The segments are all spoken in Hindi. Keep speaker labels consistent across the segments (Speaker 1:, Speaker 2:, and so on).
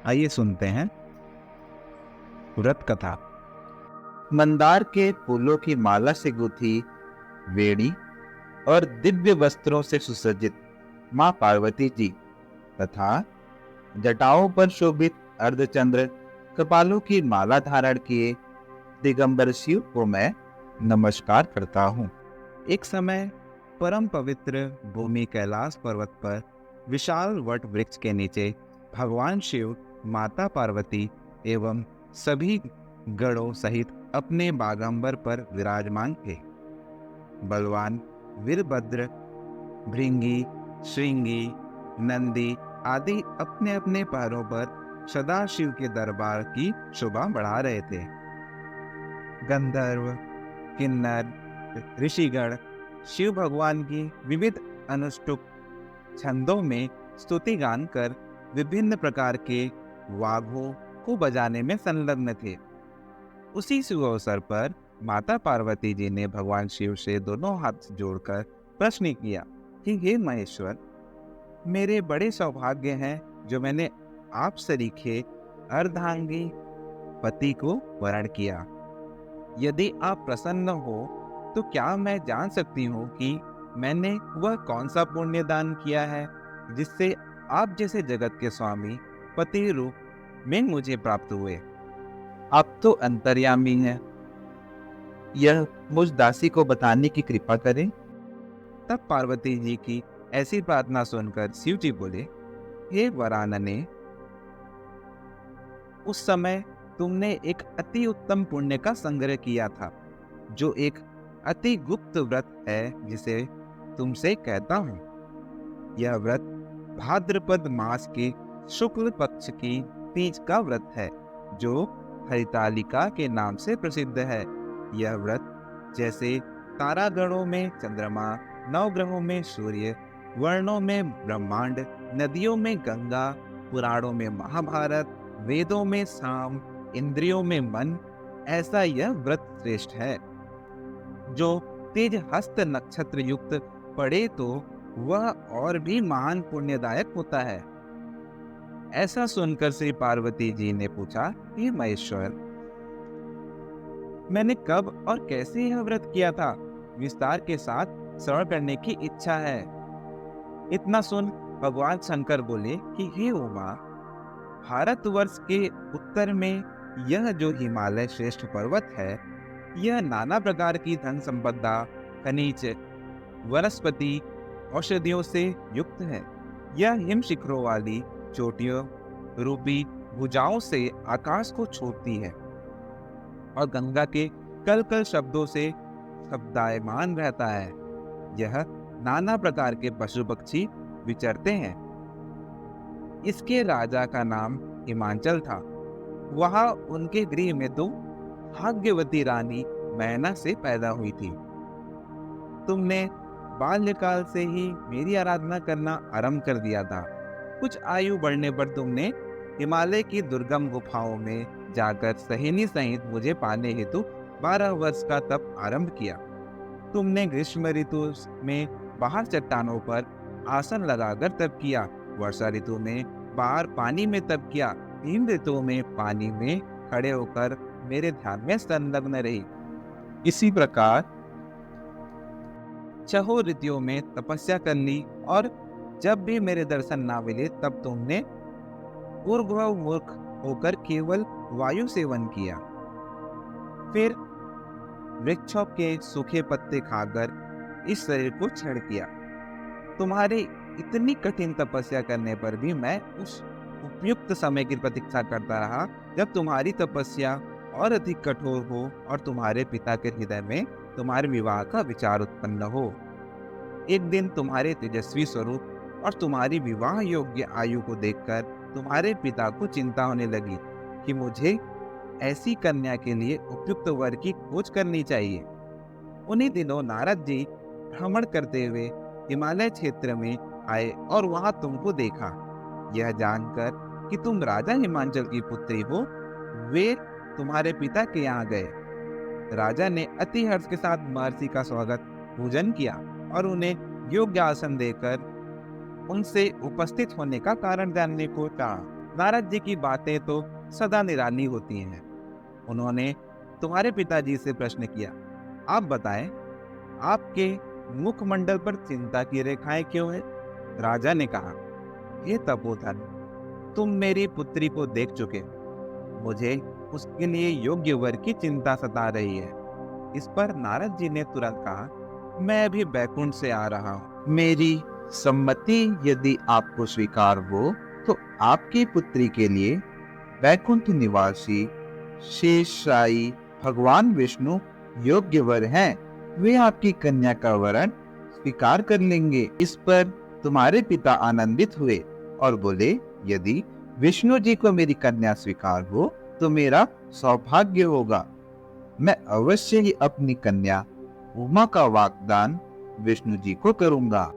Speaker 1: आइए सुनते हैं व्रत कथा।
Speaker 2: मंदार के फूलों की माला से गुथी वेणी और दिव्य वस्त्रों से सुसज्जित मां पार्वती जी तथा जटाओं पर शोभित अर्धचंद्र कपालों की माला धारण किए दिगंबर शिव को मैं नमस्कार करता हूँ।
Speaker 1: एक समय परम पवित्र भूमि कैलाश पर्वत पर विशाल वट वृक्ष के नीचे भगवान शिव, माता पार्वती एवं सभी गणों सहित अपने बागंबर पर विराजमान थे। बलवान वीरभद्र, भृंगी, श्रृंगी, नंदी आदि अपने अपने पैरों पर सदाशिव के दरबार की शोभा बढ़ा रहे थे। गंधर्व, किन्नर, ऋषिगण शिव भगवान की विविध अनुष्टुप छंदों में स्तुति गान कर विभिन्न प्रकार के वाद्यों को बजाने में संलग्न थे। उसी शुभ अवसर पर माता पार्वती जी ने भगवान शिव से दोनों हाथ जोड़कर प्रश्न किया कि हे महेश्वर, मेरे बड़े सौभाग्य हैं जो मैंने आप सरीखे अर्धांगी पति को वरण किया। यदि आप प्रसन्न हो तो क्या मैं जान सकती हूँ कि मैंने वह कौन सा पुण्य दान किया है जिससे आप जैसे जगत के स्वामी पति रूप में मुझे प्राप्त हुए।
Speaker 2: आप तो अंतर्यामी हैं, यह मुझ दासी को बताने की कृपा करें।
Speaker 1: तब पार्वती जी की ऐसी प्रार्थना सुनकर शिव जी बोले, हे वरानने, उस समय तुमने एक अति उत्तम पुण्य का संग्रह किया था, जो एक अति गुप्त व्रत है जिसे तुमसे कहता हूँ। यह व्रत भाद्रपद मास के शुक्ल पक्ष की तीज का व्रत है, जो हरितालिका के नाम से प्रसिद्ध है। यह व्रत जैसे तारागणों में चंद्रमा, नवग्रहों में सूर्य, वर्णों में ब्रह्मांड, नदियों में गंगा, पुराणों में महाभारत, वेदों में साम, इंद्रियों में मन, ऐसा यह व्रत श्रेष्ठ है। जो तेज हस्त नक्षत्र युक्त पड़े तो वह और भी महान पुण्यदायक होता है। ऐसा सुनकर श्री पार्वती जी ने पूछा, हे महेश्वर, मैंने कब और कैसे यह व्रत किया था, विस्तार के साथ श्रवण करने की इच्छा है। इतना सुन भगवान शंकर बोले कि हे उमा, भारतवर्ष के उत्तर में यह जो हिमालय श्रेष्ठ पर्वत है, यह नाना प्रकार की धन संपदा, खनिज, वनस्पति, औषधियों से युक्त है। यह हिम शिखरों वाली चोटियों रूपी भुजाओं से आकाश को छोड़ती है और गंगा के कल कल शब्दों से शब्दायमान रहता है। यह नाना प्रकार के पशु पक्षी विचरते हैं। इसके राजा का नाम हिमांचल था। वहां उनके गृह में दो भाग्यवती रानी मैना से पैदा हुई थी। तुमने बाल्यकाल से ही मेरी आराधना करना आरंभ कर दिया था। कुछ आयु बढ़ने पर तुमने हिमालय की दुर्गम गुफाओं में जाकर सहेनी सहित मुझे पाने हेतु 12 वर्ष का तप आरंभ किया। तुमने ग्रीष्म ऋतु में बाहर चट्टानों पर आसन लगाकर तप किया, वर्षा ऋतु में बाहर पानी में तप किया, हिम ऋतु में पानी में खड़े होकर मेरे ध्यान में संलग्न रही। इसी प्रकार छहों ऋतुओं में तपस्या कर ली और जब भी मेरे दर्शन ना मिले तब तुमने ऊर्ध्वमुख होकर केवल वायु सेवन किया। फिर वृक्षों के सूखे पत्ते खाकर इस शरीर को छेड़ किया। तुम्हारी इतनी कठिन तपस्या करने पर भी मैं उस उपयुक्त समय की प्रतीक्षा करता रहा जब तुम्हारी तपस्या और अधिक कठोर हो और तुम्हारे पिता के हृदय में तुम्हारे विवाह का विचार उत्पन्न हो। एक दिन तुम्हारे तेजस्वी स्वरूप और तुम्हारी विवाह योग्य आयु को देखकर तुम्हारे पिता को चिंता होने लगी कि मुझे ऐसी कन्या के लिए उपयुक्त वर की खोज करनी चाहिए। उन्हीं दिनों नारद जी भ्रमण करते हुए हिमालय क्षेत्र में आए और वहां तुमको देखा। यह जानकर कि तुम राजा हिमांचल की पुत्री हो, वे तुम्हारे पिता के यहाँ गए। राजा ने अति हर्ष के साथ महर्षि का स्वागत पूजन किया और उन्हें योग्य आसन देकर उनसे उपस्थित होने का कारण जानने को कहा। नारद जी की बातें तो सदा निराली होती हैं। उन्होंने तुम्हारे पिताजी से प्रश्न किया, आप बताएं, आपके मुखमंडल पर चिंता की रेखाएं क्यों है? राजा ने कहा, हे तपोधन, तुम मेरी पुत्री को देख चुके हो। मुझे उसके लिए योग्य वर की चिंता सता रही है। इस पर नारद जी ने तुरंत कहा, मैं अभी बैकुंठ से आ रहा हूँ।
Speaker 2: मेरी सम्मति यदि आपको स्वीकार हो तो आपकी पुत्री के लिए वैकुंठ निवासी शेषशायी भगवान विष्णु योग्य वर हैं। वे आपकी कन्या का वरण स्वीकार कर लेंगे। इस पर तुम्हारे पिता आनंदित हुए और बोले, यदि विष्णु जी को मेरी कन्या स्वीकार हो तो मेरा सौभाग्य होगा। मैं अवश्य ही अपनी कन्या उमा का वाग्दान विष्णु जी को करूंगा।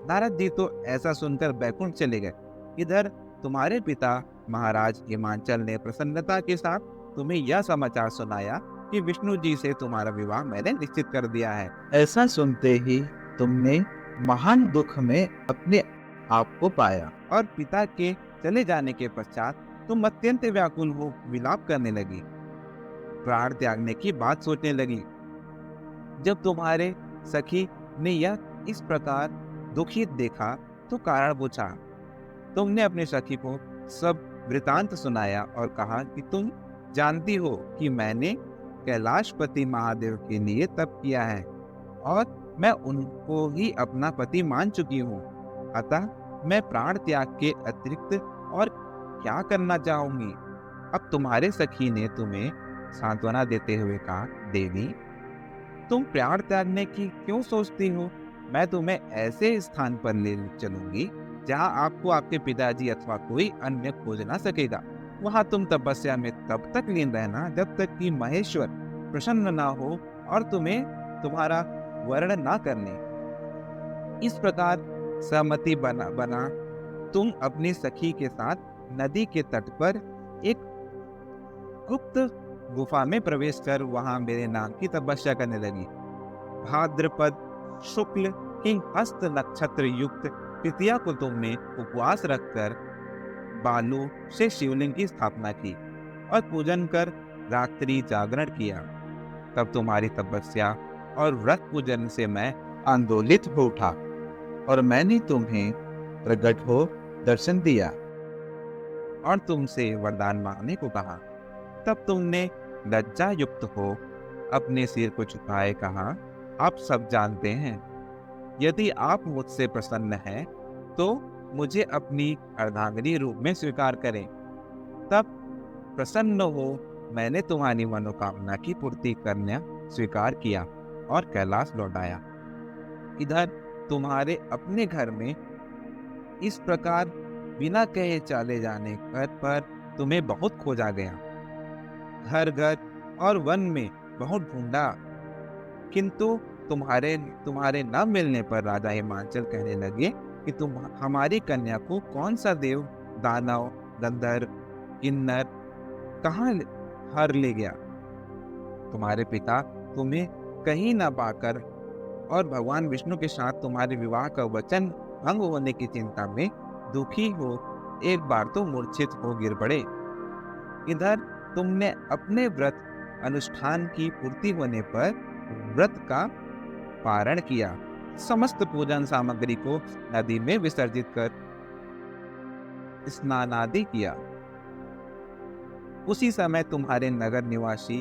Speaker 1: नारद जी तो ऐसा सुनकर बैकुंठ चले गए। इधर तुम्हारे पिता महाराज हिमांचल ने प्रसन्नता के साथ तुम्हें यह समाचार सुनाया कि विष्णु जी से तुम्हारा विवाह मैंने निश्चित कर दिया है।
Speaker 2: ऐसा सुनते ही तुमने महान दुख में अपने आप को पाया।
Speaker 1: और पिता के चले जाने के पश्चात तुम अत्यंत व्याकुल हो विलाप करने लगी, प्राण त्यागने की बात सोचने लगी। जब तुम्हारे सखी ने यह इस प्रकार दुखी देखा तो कारण पूछा। तुमने अपने सखी को सब वृतांत सुनाया और कहा कि तुम जानती हो कि मैंने कैलाशपति महादेव के लिए तप किया है और मैं उनको ही अपना पति मान चुकी हूँ। अतः मैं प्राण त्याग के अतिरिक्त और क्या करना चाहूंगी। अब तुम्हारे सखी ने तुम्हें सांत्वना देते हुए कहा, देवी, तुम प्राण त्यागने की क्यों सोचती हो? मैं तुम्हें ऐसे स्थान पर ले चलूंगी जहां आपको आपके पिताजी अथवा कोई अन्य खोज ना सकेगा। वहां तुम तपस्या में तब तक लीन रहना जब तक कि महेश्वर प्रसन्न ना हो और तुम्हें तुम्हारा वर्ण ना करने। इस प्रकार सहमति बना तुम अपनी सखी के साथ नदी के तट पर एक गुप्त गुफा में प्रवेश कर वहां मेरे नाम की तपस्या करने लगी। भाद्रपद शुक्ल की हस्त नक्षत्र युक्त तृतीया को तुमने उपवास रखकर बालू से शिवलिंग की स्थापना की और पूजन कर रात्रि जागरण किया। तब तुम्हारी तपस्या और व्रत पूजन से मैं
Speaker 2: आंदोलित हो उठा और मैंने तुम्हें प्रकट हो दर्शन दिया
Speaker 1: और तुमसे वरदान मांगने को कहा। तब तुमने लज्जा युक्त हो अपने सिर को झुकाए कहा, आप सब जानते हैं, यदि आप मुझसे प्रसन्न हैं तो मुझे अपनी अर्धांगिनी रूप में स्वीकार करें। तब प्रसन्न हो मैंने तुम्हारी मनोकामना की पूर्ति करना स्वीकार किया और कैलाश लौटाया। इधर तुम्हारे अपने घर में इस प्रकार बिना कहे चले जाने पर तुम्हें बहुत खोजा गया। घर घर और वन में बहुत ढूंढा, किंतु तुम्हारे न मिलने पर राजा हिमांचल कहने लगे कि तुम हमारी कन्या को कौन सा देव, दानव, गंधर्व, किन्नर कहाँ हर ले गया। तुम्हारे पिता तुम्हें कहीं न पाकर और भगवान विष्णु के साथ तुम्हारे विवाह का वचन भंग होने की चिंता में दुखी हो एक बार तो मूर्छित हो गिर पड़े। इधर तुमने अपने व्रत अनुष्ठान की पूर्ति होने पर व्रत का पारण किया, समस्त पूजन सामग्री को नदी में विसर्जित कर स्नान आदि किया। उसी समय तुम्हारे नगर निवासी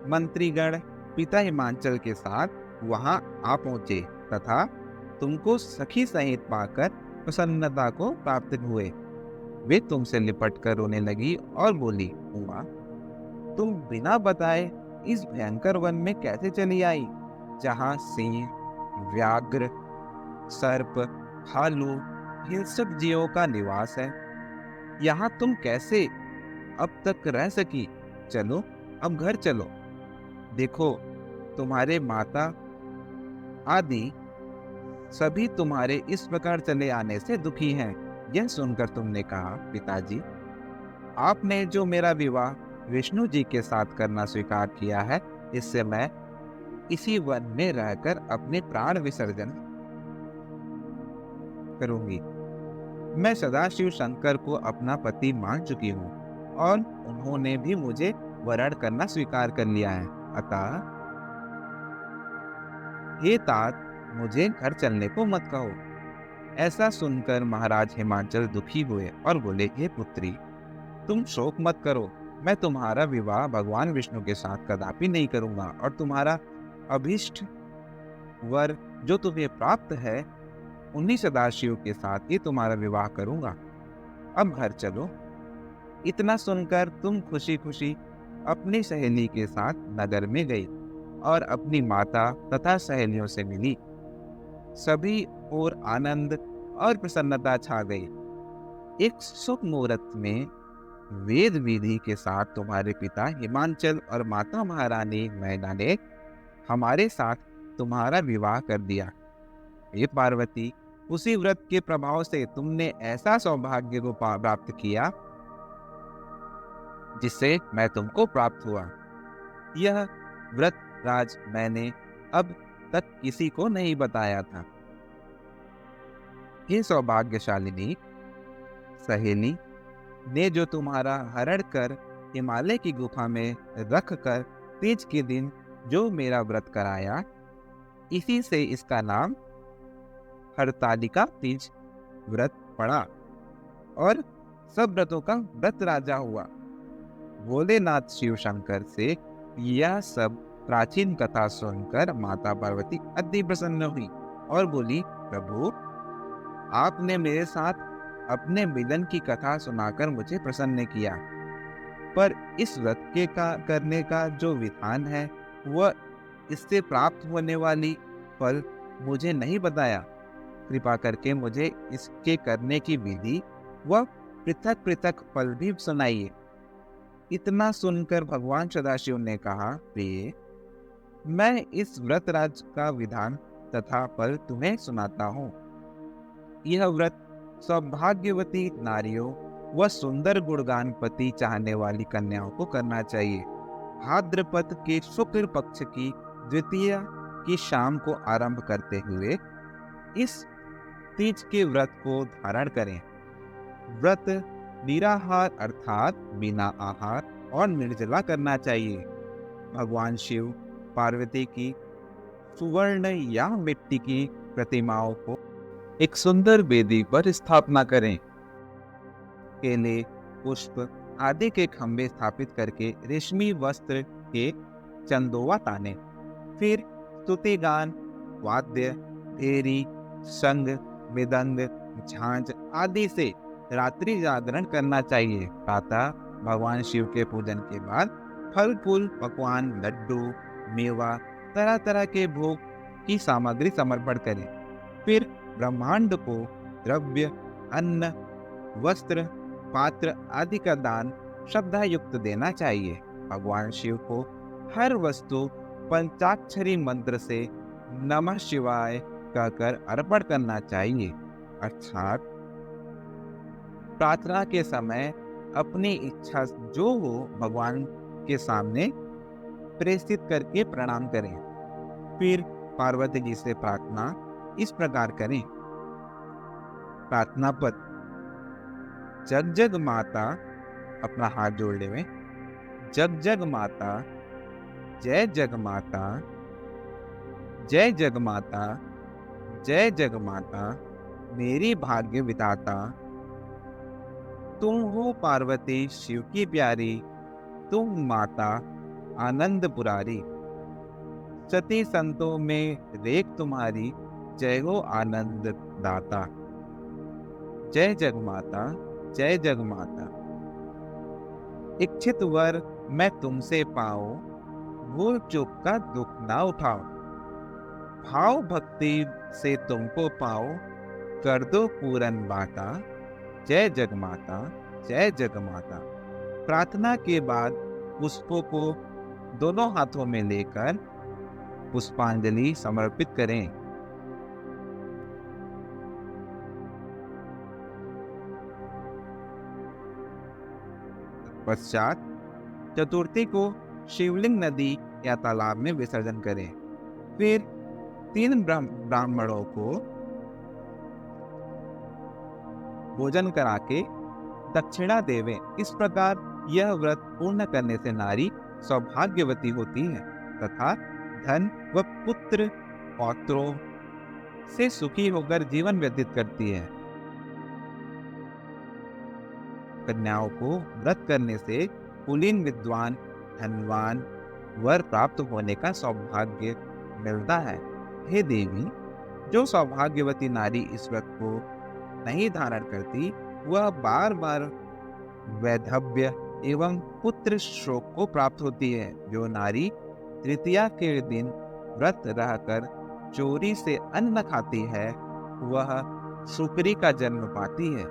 Speaker 1: मंत्रीगण पिता हिमांचल के साथ वहां आ पहुंचे तथा तुमको सखी सहित पाकर प्रसन्नता को प्राप्त हुए। वे तुमसे लिपट कर रोने लगी और बोली, उमा, तुम बिना बताए इस भयंकर वन में कैसे चली आई, जहां सिंह, व्याघ्र, सर्प, भालू, हिंसक जीवों का निवास है। यहाँ तुम कैसे अब तक रह सकी? चलो, अब घर चलो। देखो, तुम्हारे माता आदि सभी तुम्हारे इस प्रकार चले आने से दुखी हैं। यह सुनकर तुमने कहा, पिताजी, आपने जो मेरा विवाह विष्णु जी के साथ करना स्वीकार किया है, इससे मैं इसी वन में रहकर अपने प्राण विसर्जन करूंगी। मैं सदाशिव शंकर को अपना पति मान चुकी हूँ और उन्होंने भी मुझे वरण करना स्वीकार कर लिया है। अतः हे तात, मुझे घर चलने को मत कहो। ऐसा सुनकर महाराज हिमाचल दुखी हुए और बोले, हे पुत्री, तुम शोक मत करो। मैं तुम्हारा विवाह भगवान विष्णु के साथ कदापि नहीं करूंगा और तुम्हारा अभीष्ट वर जो तुम्हें प्राप्त है उन्हीं सदाशिव के साथ ही तुम्हारा विवाह करूंगा। अब घर चलो। इतना सुनकर तुम खुशी खुशी अपनी सहेली के साथ नगर में गई और अपनी माता तथा सहेलियों से मिली। सभी और आनंद और प्रसन्नता छा गई। एक शुभ मुहूर्त में वेद विधि के साथ तुम्हारे पिता हिमांचल और माता महारानी मैना ने हमारे साथ तुम्हारा विवाह कर दिया। हे पार्वती, उसी व्रत के प्रभाव से तुमने ऐसा सौभाग्य को प्राप्त किया जिससे मैं तुमको प्राप्त हुआ। यह व्रत राज मैंने अब तक किसी को नहीं बताया था। हे सौभाग्यशालिनी सहेली ने जो तुम्हारा हरण कर हिमालय की गुफा में रख कर तीज के दिन जो मेरा व्रत कराया, इसी से इसका नाम हरतालिका तीज व्रत पड़ा और सब व्रतों का व्रत राजा हुआ। भोलेनाथ शिव शंकर से यह सब प्राचीन कथा सुनकर माता पार्वती अति प्रसन्न हुई और बोली, प्रभु, आपने मेरे साथ अपने मिलन की कथा सुनाकर मुझे प्रसन्न किया, पर इस व्रत के करने का जो विधान है वह इससे प्राप्त होने वाली फल मुझे नहीं बताया। कृपा करके मुझे इसके करने की विधि व पृथक पृथक फल भी सुनाइए। इतना सुनकर भगवान सदाशिव ने कहा, प्रिय, मैं इस व्रत राज का विधान तथा फल तुम्हें सुनाता हूँ। यह व्रत सौभाग्यवती नारियों व सुंदर गुणगान पति चाहने वाली कन्याओं को करना चाहिए। भाद्रपद के शुक्ल पक्ष की द्वितीया की शाम को आरंभ करते हुए इस तीज के व्रत को धारण करें। व्रत निराहार अर्थात बिना आहार और निर्जला करना चाहिए। भगवान शिव पार्वती की सुवर्ण या मिट्टी की प्रतिमाओं को एक सुंदर वेदी पर स्थापना करें। केले, पुष्प आदि के खंभे स्थापित करके रेशमी वस्त्र के चंदोवा ताने। फिर स्तुति गान, वाद्य, भेरी, शंख, मृदंग, झांझ आदि से रात्रि जागरण करना चाहिए। प्रातः भगवान शिव के पूजन के बाद फल फूल, पकवान, लड्डू, मेवा, तरह तरह के भोग की सामग्री समर्पण करें। फिर ब्रह्मांड को द्रव्य, अन्न, वस्त्र, पात्र आदि का दान श्रद्धा युक्त देना चाहिए। भगवान शिव को हर वस्तु पंचाक्षरी मंत्र से नमः शिवाय कहकर अर्पण करना चाहिए। अर्थात प्रार्थना के समय अपनी इच्छा जो हो भगवान के सामने प्रेषित करके प्रणाम करें। फिर पार्वती जी से प्रार्थना इस प्रकार करें। प्रार्थना पद, जग जग माता, अपना हाथ जोड़ लेवे। जग जग माता, जय जग माता, जय जग माता, जय जग माता, मेरी भाग्य विधाता, तुम हो पार्वती शिव की प्यारी, तुम माता आनंद पुरारी। सती संतों में रेख तुम्हारी, जय हो आनंद दाता। जय जग माता, जय जग माता। इच्छित वर मैं तुमसे पाऊं, भूल चूक का दुख ना उठाओ। भाव भक्ति से तुमको पाओ, कर दो पूरन बाता। जय जग माता, जय जग माता। प्रार्थना के बाद पुष्पों को दोनों हाथों में लेकर पुष्पांजलि समर्पित करें। पश्चात चतुर्थी को शिवलिंग नदी या तालाब में विसर्जन करें। फिर 3 ब्राह्मणों को भोजन करा के दक्षिणा देवें। इस प्रकार यह व्रत पूर्ण करने से नारी सौभाग्यवती होती है तथा धन व पुत्र पौत्रों से सुखी होकर जीवन व्यतीत करती है। कन्याओं को व्रत करने से कुलीन विद्वान धनवान वर प्राप्त होने का सौभाग्य मिलता है। हे देवी, जो सौभाग्यवती नारी इस व्रत को नहीं धारण करती, वह बार बार वैधव्य एवं पुत्र शोक को प्राप्त होती है। जो नारी तृतीया के दिन व्रत रहकर चोरी से अन्न खाती है, वह शुक्री का जन्म पाती है।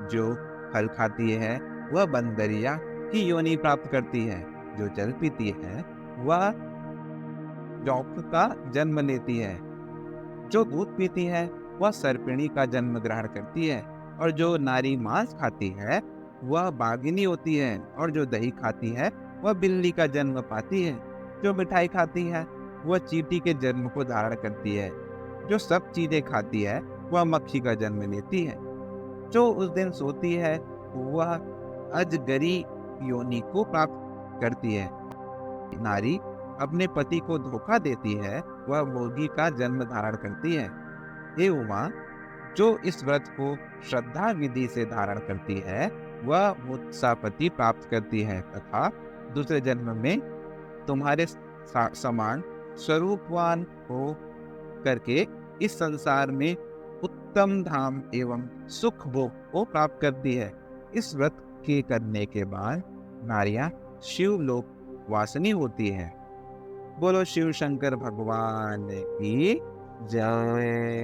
Speaker 1: जो फल खाती है, वह बंदरिया की योनि प्राप्त करती है। जो जल पीती है, वह जौक का जन्म लेती है। जो दूध पीती है, वह सर्पिणी का जन्म ग्रहण करती है। और जो नारी मांस खाती है, वह बाघिनी होती है। और जो दही खाती है, वह बिल्ली का जन्म पाती है। जो मिठाई खाती है, वह चींटी के जन्म को धारण करती है। जो सब चीजें खाती है, वह मक्खी का जन्म लेती है। जो उस दिन सोती है, वह अजगरी योनि को प्राप्त करती है। नारी अपने पति को धोखा देती है, वह मुर्गी का जन्म धारण करती है। हे उमा, जो इस व्रत को श्रद्धा विधि से धारण करती है, वह मुत्सापति प्राप्त करती है तथा दूसरे जन्म में तुम्हारे समान स्वरूपवान हो करके इस संसार में उत्तम धाम एवं सुख भोग को प्राप्त करती है। इस व्रत के करने के बाद नारियां शिवलोक वासिनी होती है। बोलो शिव शंकर भगवान की जय।